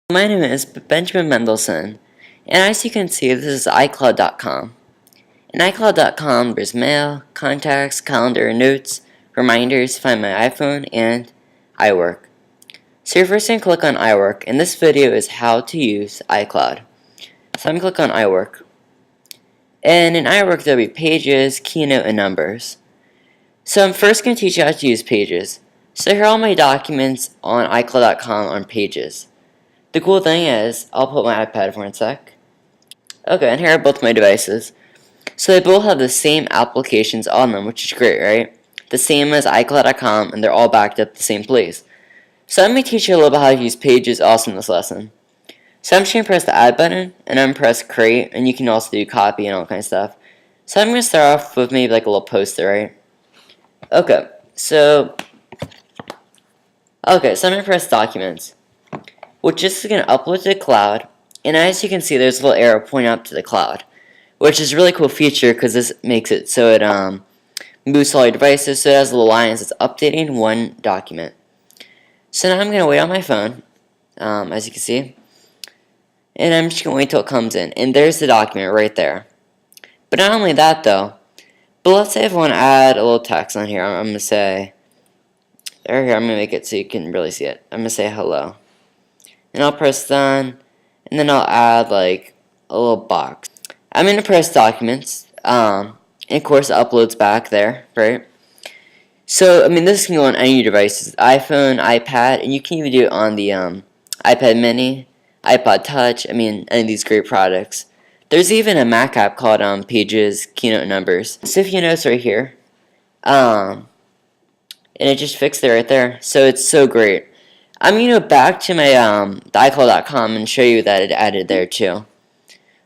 My name is Benjamin Mendelsohn, and as you can see, this is iCloud.com. In iCloud.com, there's mail, contacts, calendar, notes, reminders, Find My iPhone, and iWork. So you're first going to click on iWork, and this video is how to use iCloud. So I'm going to click on iWork. And in iWork, there'll be Pages, Keynote, and Numbers. So I'm first going to teach you how to use Pages. So here are all my documents on iCloud.com on Pages. The cool thing is, I'll put my iPad for 1 sec. Okay, and here are both my devices. So they both have the same applications on them, which is great, right? The same as iCloud.com, and they're all backed up the same place. So I'm going to teach you a little bit how to use Pages also in this lesson. So I'm just going to press the Add button, and I'm going to press Create, and you can also do Copy and all kind of stuff. So I'm going to start off with maybe like a little poster, right? Okay, so I'm going to press Documents, which is going to upload to the cloud, and as you can see, there's a little arrow pointing up to the cloud, which is a really cool feature because this makes it so it boosts all your devices, so it has little lines that's updating one document. So now I'm going to wait on my phone, as you can see, and I'm just going to wait until it comes in, and there's the document right there. But not only that though, but let's say if I want to add a little text on here, I'm going to say, or here, I'm going to make it so you can really see it. I'm going to say hello. And I'll press done, and then I'll add like a little box. I'm going to press documents, and of course it uploads back there, right? So, I mean, this can go on any devices, iPhone, iPad, and you can even do it on the iPad mini, iPod Touch, I mean, any of these great products. There's even a Mac app called Pages, Keynote, Numbers. So if you notice right here, and it just fixed it right there, so it's so great. I'm going to go back to my iCloud.com and show you that it added there too.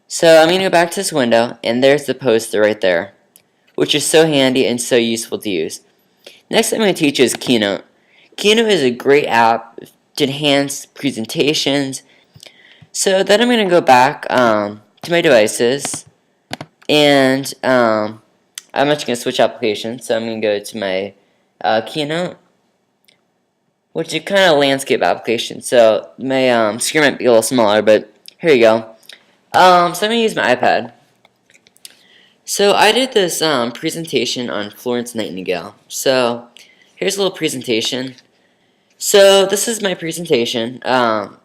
So I'm going to go back to this window, and there's the poster right there, which is so handy and so useful to use. Next I'm going to teach you is Keynote. Keynote is a great app to enhance presentations. So then I'm going to go back to my devices, and I'm actually going to switch applications. So I'm going to go to my Keynote, which is kind of a landscape application. So my screen might be a little smaller, but here you go. So I'm going to use my iPad. So I did this presentation on Florence Nightingale. So here's a little presentation. So this is my presentation.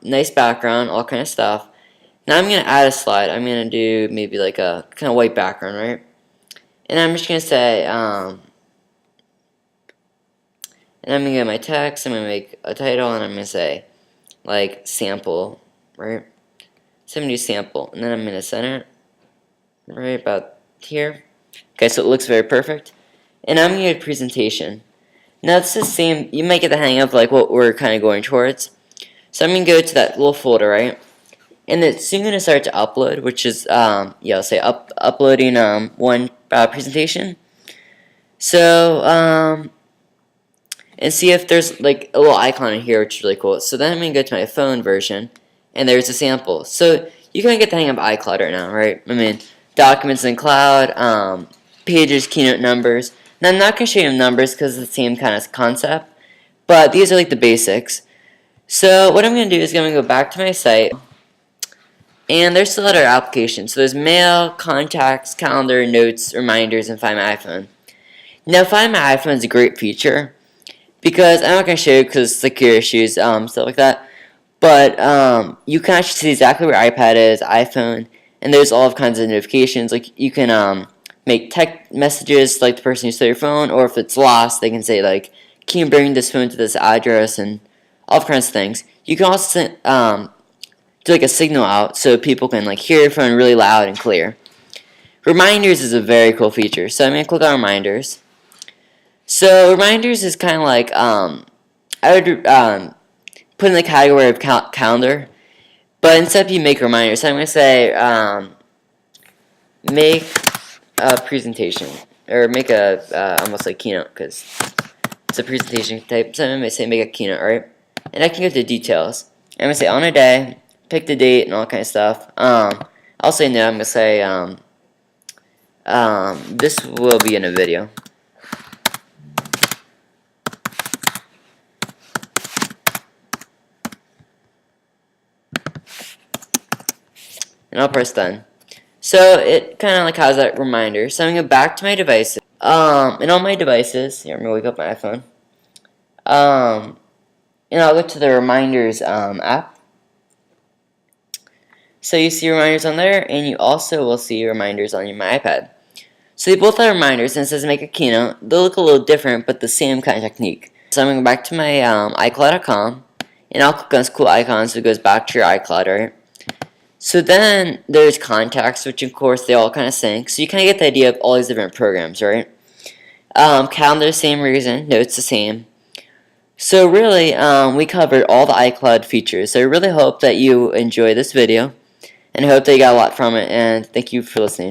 Nice background, all kind of stuff. Now I'm going to add a slide. I'm going to do maybe like a kind of white background, right? And I'm just going to say, and I'm going to get my text, I'm going to make a title, and I'm going to say, like, sample, right? So I'm going to do sample, and then I'm going to center it right about here. Okay, so it looks very perfect. And I'm going to get a presentation. Now it's the same, you might get the hang of like what we're kind of going towards. So I'm going to go to that little folder, right? And it's soon going to start to upload, which is, yeah, I'll say uploading one presentation. So, and see if there's like a little icon in here, which is really cool. So then I'm going to go to my phone version, and there's a sample. So you kind of get the hang of iCloud right now, right? I mean, documents in cloud, Pages, Keynote, Numbers. Now I'm not going to show you numbers because it's the same kind of concept, but these are like the basics. So what I'm going to do is I'm going to go back to my site, and there's still other applications. So there's mail, contacts, calendar, notes, reminders, and Find My iPhone. Now Find My iPhone is a great feature because I'm not going to show you because security issues, stuff like that. But you can actually see exactly where iPad is, iPhone, and there's all kinds of notifications. Like you can make text messages like the person who stole your phone, or if it's lost, they can say like, "Can you bring this phone to this address?" and all kinds of things. You can also do like a signal out so people can like hear your phone really loud and clear. Reminders is a very cool feature. So I'm gonna click on Reminders. So Reminders is kind of like I would put in the category of calendar, but instead you make reminders. So I'm going to say make a presentation, or make a almost like keynote, because it's a presentation type. So I'm going to say make a keynote, right? And I can go to details. I'm going to say on a day, pick the date and all kind of stuff. I'll say no. I'm going to say this will be in a video. and I'll press done. So it kind of like has that reminder. So I'm going to go back to my devices. And on my devices, here I'm going to wake up my iPhone. And I'll go to the reminders app. So you see reminders on there, and you also will see reminders on my iPad. So they both have reminders, and it says make a keynote. They look a little different, but the same kind of technique. So I'm going to go back to my iCloud.com, and I'll click on this cool icon so it goes back to your iCloud, right? So then there's contacts, which of course they all kind of sync. So you kind of get the idea of all these different programs, right? Calendar, same reason. Notes, the same. So really, we covered all the iCloud features. So I really hope that you enjoy this video, and I hope that you got a lot from it, and thank you for listening.